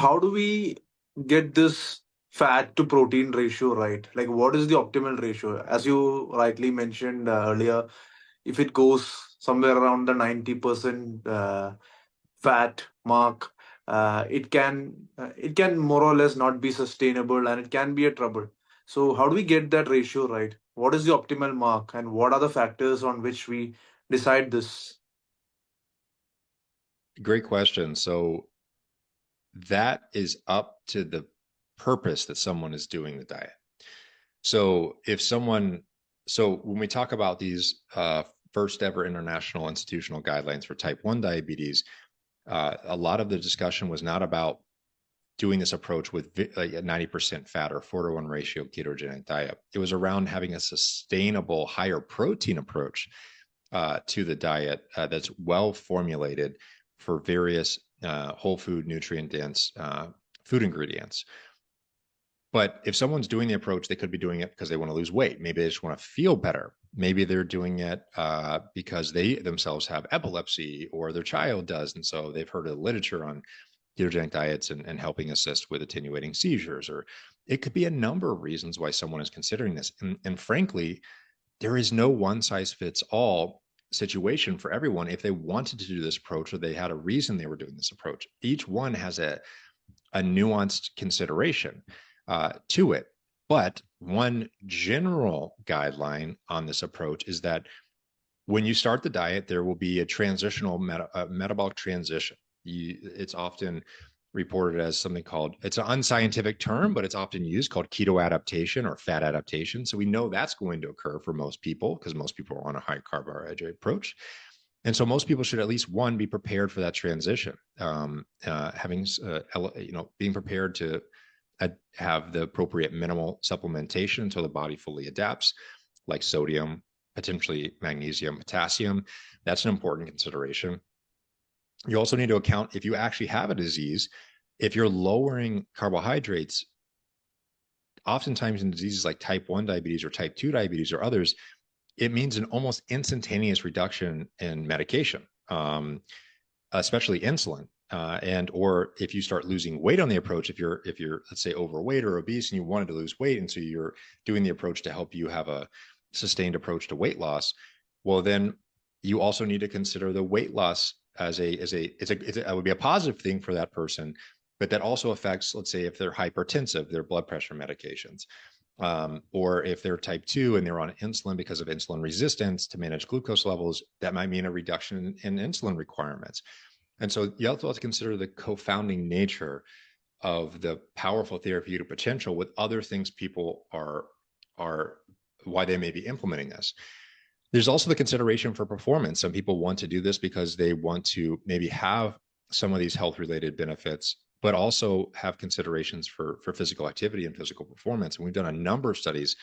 how do we get this fat to protein ratio right? Like, what is the optimal ratio? As you rightly mentioned earlier, if it goes somewhere around the 90% fat mark, it can more or less not be sustainable, and it can be a trouble. So how do we get that ratio right? What is the optimal mark, and what are the factors on which we decide this? Great question. So that is up to the purpose that someone is doing the diet. So if someone, so when we talk about these first ever international institutional guidelines for type 1 diabetes, a lot of the discussion was not about doing this approach with like a 90% fat or 4-to-1 ratio ketogenic diet. It was around having a sustainable higher protein approach to the diet that's well formulated for various whole food, nutrient dense food ingredients. But if someone's doing the approach, they could be doing it because they want to lose weight. Maybe they just want to feel better. Maybe they're doing it because they themselves have epilepsy or their child does. And so they've heard of the literature on ketogenic diets and helping assist with attenuating seizures. Or it could be a number of reasons why someone is considering this. And frankly, there is no one size fits all situation for everyone. If they wanted to do this approach or they had a reason they were doing this approach, each one has a nuanced consideration to it. But one general guideline on this approach is that when you start the diet, there will be a transitional metabolic transition. It's often reported as something called, it's an unscientific term, but it's often used, called keto adaptation or fat adaptation. So we know that's going to occur for most people because most people are on a high carbohydrate approach. And so most people should at least, one, be prepared for that transition, being prepared to have the appropriate minimal supplementation until the body fully adapts, like sodium, potentially magnesium, potassium. That's an important consideration. You also need to account, if you actually have a disease, if you're lowering carbohydrates, oftentimes in diseases like type 1 diabetes or type 2 diabetes or others, it means an almost instantaneous reduction in medication, especially insulin. Or if you start losing weight on the approach, if you're let's say overweight or obese and you wanted to lose weight, and so you're doing the approach to help you have a sustained approach to weight loss, well then you also need to consider the weight loss as it would be a positive thing for that person, but that also affects, let's say, if they're hypertensive, their blood pressure medications. Or if they're type 2 and they're on insulin because of insulin resistance to manage glucose levels, that might mean a reduction in insulin requirements. And so you also have to consider the co-founding nature of the powerful therapeutic potential with other things people are why they may be implementing this. There's also the consideration for performance. Some people want to do this because they want to maybe have some of these health-related benefits, but also have considerations for physical activity and physical performance. And we've done a number of studies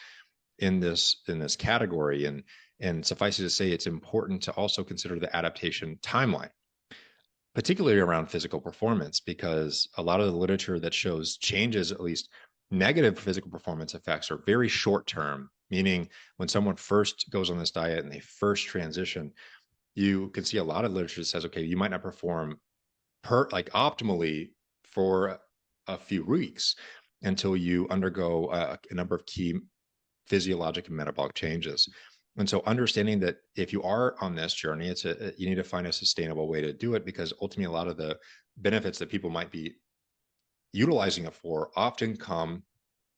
in this category. And suffice it to say, it's important to also consider the adaptation timeline, particularly around physical performance, because a lot of the literature that shows changes, at least negative physical performance effects, are very short term, meaning when someone first goes on this diet and they first transition, you can see a lot of literature that says, okay, you might not perform optimally for a few weeks until you undergo a number of key physiologic and metabolic changes. And so understanding that if you are on this journey, you need to find a sustainable way to do it, because ultimately a lot of the benefits that people might be utilizing it for often come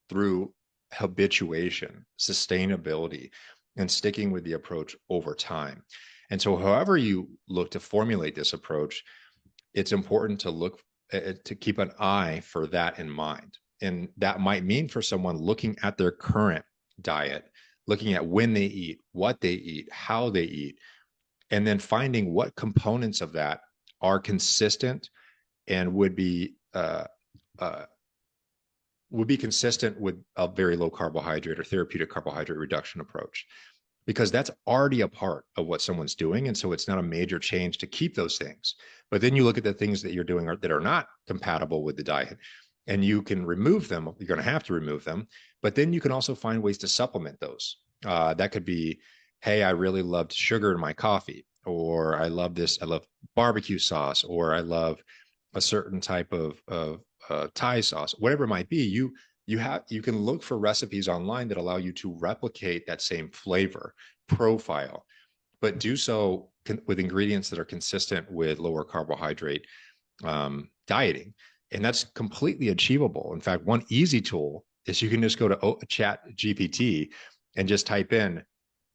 through habituation, sustainability, and sticking with the approach over time. And so however you look to formulate this approach, it's important to keep an eye for that in mind. And that might mean for someone looking at their current diet, looking at when they eat, what they eat, how they eat, and then finding what components of that are consistent and would be consistent with a very low carbohydrate or therapeutic carbohydrate reduction approach, because that's already a part of what someone's doing. And so it's not a major change to keep those things. But then you look at the things that you're doing that are not compatible with the diet, and you can remove them. You're going to have to remove them, but then you can also find ways to supplement those. That could be, hey, I really loved sugar in my coffee, or I love barbecue sauce, or I love a certain type of Thai sauce, whatever it might be. You can look for recipes online that allow you to replicate that same flavor profile, but do so with ingredients that are consistent with lower carbohydrate dieting. And that's completely achievable. In fact, one easy tool is you can just go to Chat GPT and just type in,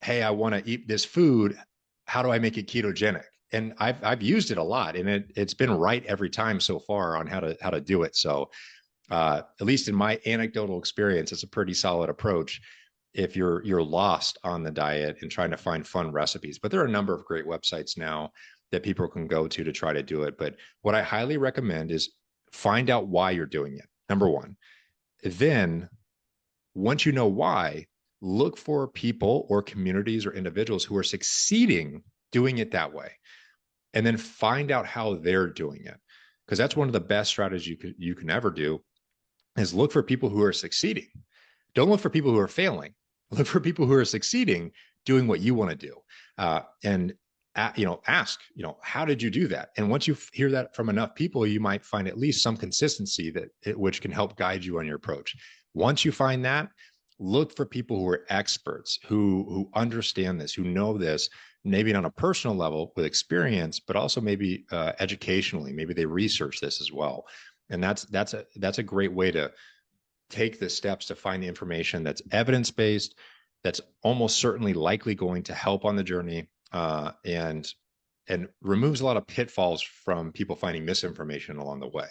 "Hey, I want to eat this food. How do I make it ketogenic?" And I've used it a lot, and it's been right every time so far on how to do it. So at least in my anecdotal experience, it's a pretty solid approach if you're lost on the diet and trying to find fun recipes. But there are a number of great websites now that people can go to try to do it. But what I highly recommend is find out why you're doing it. Number one. Then once you know why, look for people or communities or individuals who are succeeding doing it that way, and then find out how they're doing it. Because that's one of the best strategies you can ever do is look for people who are succeeding. Don't look for people who are failing. Look for people who are succeeding doing what you want to do. And ask, how did you do that? And once you hear that from enough people, you might find at least some consistency which can help guide you on your approach. Once you find that, look for people who are experts, who understand this, who know this, maybe on a personal level with experience, but also maybe educationally. Maybe they research this as well. And that's a great way to take the steps to find the information that's evidence-based, that's almost certainly likely going to help on the journey, and removes a lot of pitfalls from people finding misinformation along the way.